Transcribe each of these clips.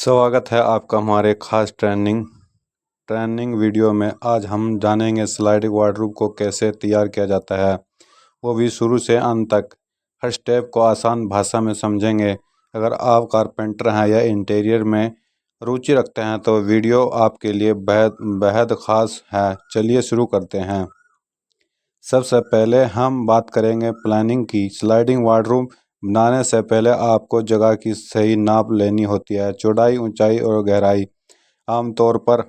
स्वागत है आपका हमारे खास ट्रेनिंग वीडियो में। आज हम जानेंगे स्लाइडिंग वार्डरोब को कैसे तैयार किया जाता है, वो भी शुरू से अंत तक। हर स्टेप को आसान भाषा में समझेंगे। अगर आप कारपेंटर हैं या इंटीरियर में रुचि रखते हैं तो वीडियो आपके लिए बेहद बेहद खास है। चलिए शुरू करते हैं। सबसे पहले हम बात करेंगे प्लानिंग की। स्लाइडिंग वार्डरोब बनाने से पहले आपको जगह की सही नाप लेनी होती है। चौड़ाई, ऊंचाई और गहराई। आमतौर पर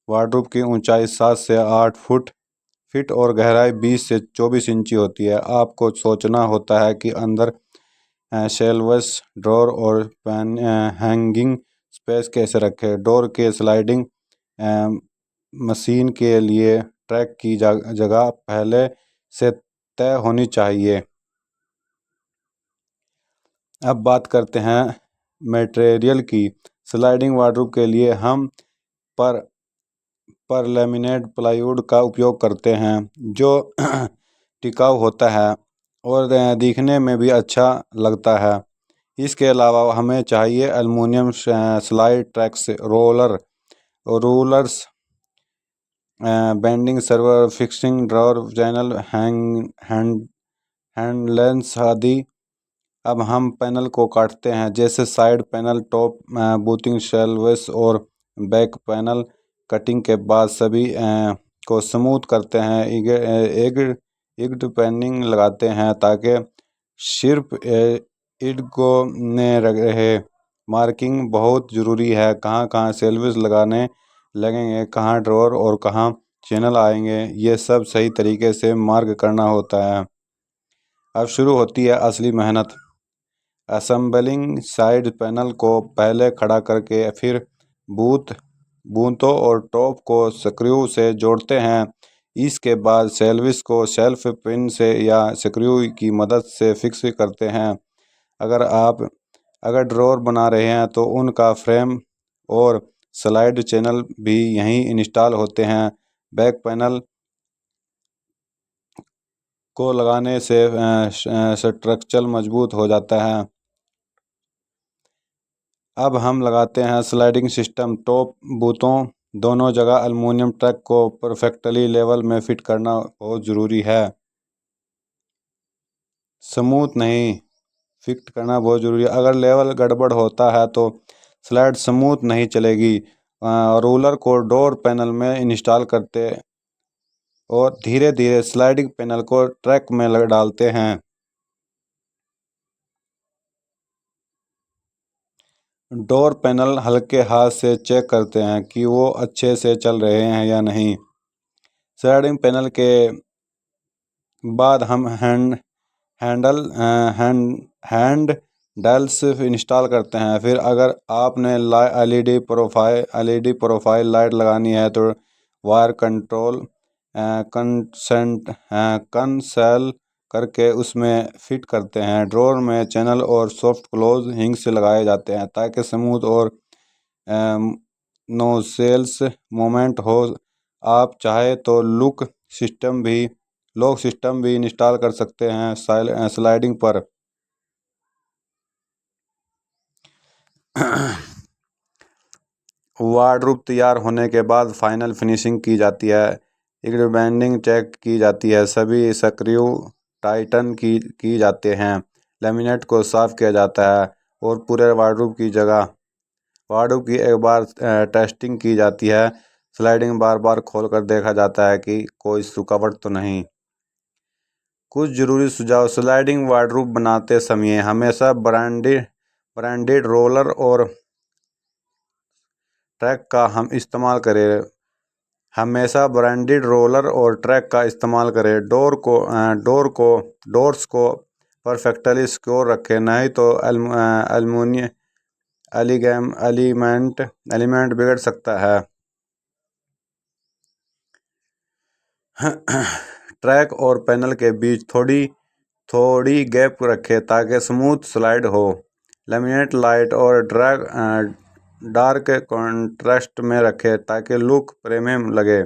वार्डरोब की ऊंचाई 7 से 8 फीट और गहराई 20 से 24 इंची होती है। आपको सोचना होता है कि अंदर शेल्व्स, ड्रॉर और हैंगिंग स्पेस कैसे रखें। डोर के स्लाइडिंग मशीन के लिए ट्रैक की जगह पहले से तय होनी चाहिए। अब बात करते हैं मटेरियल की। स्लाइडिंग वार्डरोब के लिए हम पर लैमिनेट प्लाईवुड का उपयोग करते हैं, जो टिकाऊ होता है और दिखने में भी अच्छा लगता है। इसके अलावा हमें चाहिए aluminium slide tracks, rulers, bending server, fixing drawer, channel, handles आदि। अब हम पैनल को काटते हैं, जैसे साइड पैनल, टॉप बूथिंग शेल्व्स और बैक पैनल। कटिंग के बाद सभी को स्मूथ करते हैं। इग्ड पैनिंग लगाते हैं ताकि सिर्फ इड्गो ने रहे। मार्किंग बहुत ज़रूरी है। कहाँ कहाँ शेल्व्स लगाने लगेंगे, कहाँ ड्रॉर और कहाँ चैनल आएंगे, ये सब सही तरीके से मार्क करना होता है। अब शुरू होती है असली मेहनत। असेंबलिंग साइड पैनल को पहले खड़ा करके फिर बूतों और टॉप को स्क्रू से जोड़ते हैं। इसके बाद शेल्व्स को शेल्फ पिन से या स्क्रू की मदद से फिक्स करते हैं। अगर ड्रॉर बना रहे हैं तो उनका फ्रेम और स्लाइड चैनल भी यहीं इंस्टॉल होते हैं। बैक पैनल को लगाने से स्ट्रक्चर मजबूत हो जाता है। अब हम लगाते हैं स्लाइडिंग सिस्टम। टॉप बूथों दोनों जगह एल्युमिनियम ट्रैक को परफेक्टली लेवल में फिट करना बहुत ज़रूरी है। स्मूथ नहीं फिट करना बहुत ज़रूरी है। अगर लेवल गड़बड़ होता है तो स्लाइड स्मूथ नहीं चलेगी। रोलर को डोर पैनल में इंस्टॉल करते और धीरे धीरे स्लाइडिंग पैनल को ट्रैक में डालते हैं। डोर पैनल हल्के हाथ से चेक करते हैं कि वो अच्छे से चल रहे हैं या नहीं। स्लाइडिंग पैनल के बाद हम हैंडल्स इंस्टॉल करते हैं। फिर अगर आपने एलईडी प्रोफाइल लाइट लगानी है तो वायर कंट्रोल कंसेल करके उसमें फिट करते हैं। ड्रॉर में चैनल और सॉफ्ट क्लोज हिंग्स लगाए जाते हैं ताकि स्मूथ और नोसेल्स मूवमेंट हो। आप चाहे तो लॉक सिस्टम भी इंस्टॉल कर सकते हैं स्लाइडिंग पर। वार्डरोब तैयार होने के बाद फाइनल फिनिशिंग की जाती है। एक बैंडिंग चेक की जाती है, सभी स्क्रू टाइटन की जाते हैं, लैमिनेट को साफ किया जाता है और पूरे वार्डरोब की एक बार टेस्टिंग की जाती है। स्लाइडिंग बार बार खोल कर देखा जाता है कि कोई रुकावट तो नहीं। कुछ ज़रूरी सुझाव। स्लाइडिंग वार्डरोब बनाते समय हमेशा ब्रांडेड रोलर और ट्रैक का हम इस्तेमाल करें। हमेशा ब्रांडेड रोलर और ट्रैक का इस्तेमाल करें। डोर्स को परफेक्टली सिक्योर रखें, नहीं तो एलिमेंट बिगड़ सकता है। ट्रैक और पैनल के बीच थोड़ी गैप रखें ताकि स्मूथ स्लाइड हो। लैमिनेट लाइट और डार्क कॉन्ट्रास्ट में रखें ताकि लुक प्रीमियम लगे।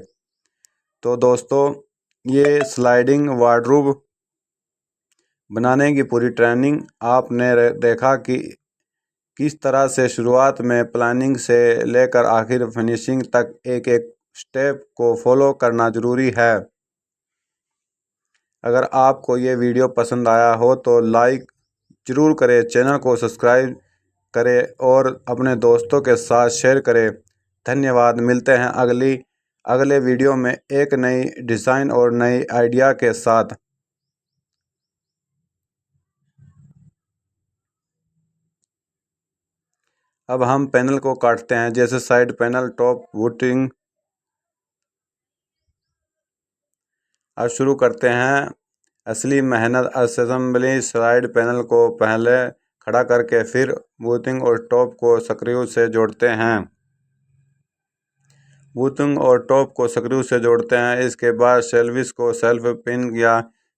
तो दोस्तों, ये स्लाइडिंग वार्डरोब बनाने की पूरी ट्रेनिंग आपने देखा कि किस तरह से शुरुआत में प्लानिंग से लेकर आखिर फिनिशिंग तक एक एक स्टेप को फॉलो करना ज़रूरी है। अगर आपको ये वीडियो पसंद आया हो तो लाइक ज़रूर करें, चैनल को सब्सक्राइब करें और अपने दोस्तों के साथ शेयर करें। धन्यवाद। मिलते हैं अगले वीडियो में एक नई डिज़ाइन और नई आइडिया के साथ। अब हम पैनल को काटते हैं, जैसे साइड पैनल, टॉप वुटिंग। अब शुरू करते हैं असली मेहनत। असेंबली साइड पैनल को पहले खड़ा करके फिर वुटिंग और टॉप को स्क्रू से जोड़ते हैं। वुटिंग और टॉप को स्क्रू से जोड़ते हैं। इसके बाद शेल्विस को सेल्फ पिन या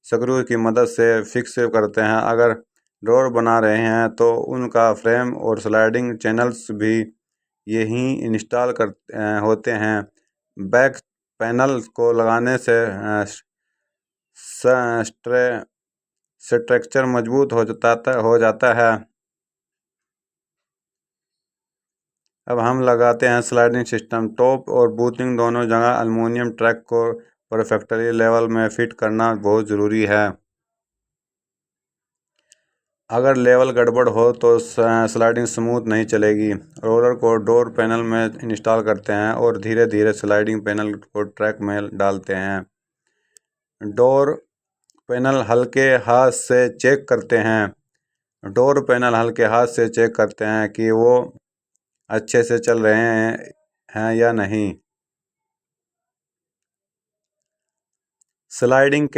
स्क्रू की मदद से फिक्स करते हैं। अगर डोर बना रहे हैं तो उनका फ्रेम और स्लाइडिंग चैनल्स भी यहीं इंस्टॉल होते हैं। बैक पैनल को लगाने से स्ट्रक्चर मजबूत हो जाता है। अब हम लगाते हैं स्लाइडिंग सिस्टम। टॉप और वुटिंग दोनों जगह एल्युमिनियम ट्रैक को परफेक्टली लेवल में फिट करना बहुत ज़रूरी है। अगर लेवल गड़बड़ हो तो स्लाइडिंग स्मूथ नहीं चलेगी। रोलर को डोर पैनल में इंस्टॉल करते हैं और धीरे धीरे स्लाइडिंग पैनल को ट्रैक में डालते हैं। डोर पैनल हल्के हाथ से चेक करते हैं। डोर पैनल हल्के हाथ से चेक करते हैं कि वो अच्छे से चल रहे हैं या नहीं। स्लाइडिंग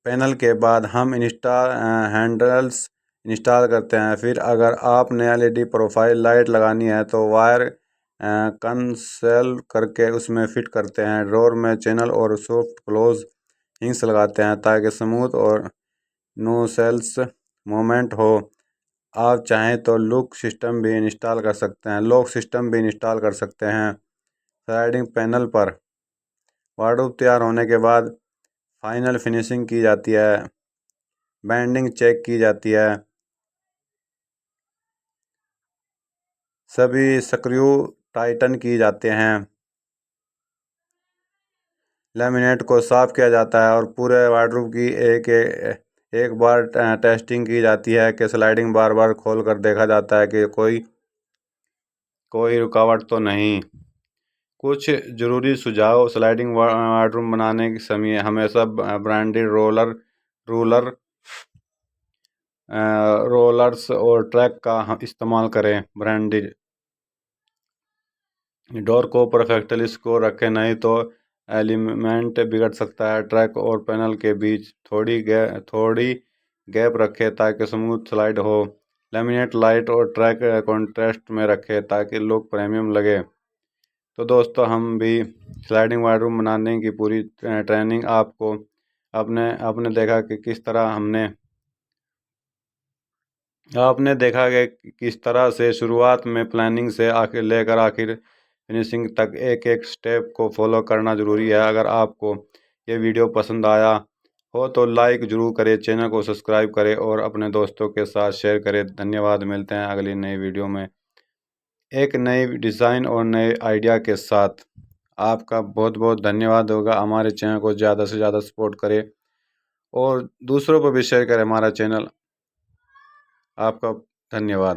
पैनल के बाद हम हैंडल्स इंस्टॉल करते हैं। फिर अगर आपने एलईडी प्रोफाइल लाइट लगानी है तो वायर कंसेल करके उसमें फिट करते हैं। ड्रॉर में चैनल और सॉफ्ट क्लोज हिंग्स लगाते हैं ताकि स्मूथ और नो सेल्स मूवमेंट हो। आप चाहें तो लॉक सिस्टम भी इंस्टॉल कर सकते हैं। स्लाइडिंग पैनल पर वार्डरोब तैयार होने के बाद फाइनल फिनिशिंग की जाती है। बैंडिंग चेक की जाती है। सभी स्क्रू टाइटन किए जाते हैं। लैमिनेट को साफ किया जाता है और पूरे वार्डरोब की एक बार टेस्टिंग की जाती है कि स्लाइडिंग बार बार खोल कर देखा जाता है कि कोई रुकावट तो नहीं। कुछ ज़रूरी सुझाव। स्लाइडिंग वार्डरोब बनाने के समय हमेशा ब्रांडेड रोलर्स और ट्रैक का इस्तेमाल करें। ब्रांडेड डोर को परफेक्टली सिक्योर रखें, नहीं तो एलिमेंट बिगड़ सकता है। ट्रैक और पैनल के बीच थोड़ी गैप रखें ताकि स्मूथ स्लाइड हो। लैमिनेट लाइट और ट्रैक कॉन्ट्रास्ट में रखें ताकि लुक प्रीमियम लगे। तो दोस्तों, हम भी स्लाइडिंग वार्डरोब बनाने की पूरी ट्रेनिंग आपको आपने देखा कि किस तरह से शुरुआत में प्लानिंग से आखिर फिनिशिंग तक एक एक स्टेप को फॉलो करना ज़रूरी है। अगर आपको ये वीडियो पसंद आया हो तो लाइक ज़रूर करें, चैनल को सब्सक्राइब करें और अपने दोस्तों के साथ शेयर करें। धन्यवाद। मिलते हैं अगली नई वीडियो में एक नई डिज़ाइन और नए आइडिया के साथ। आपका बहुत बहुत धन्यवाद होगा। हमारे चैनल को ज़्यादा से ज़्यादा सपोर्ट करें और दूसरों को भी शेयर करें हमारा चैनल। आपका धन्यवाद।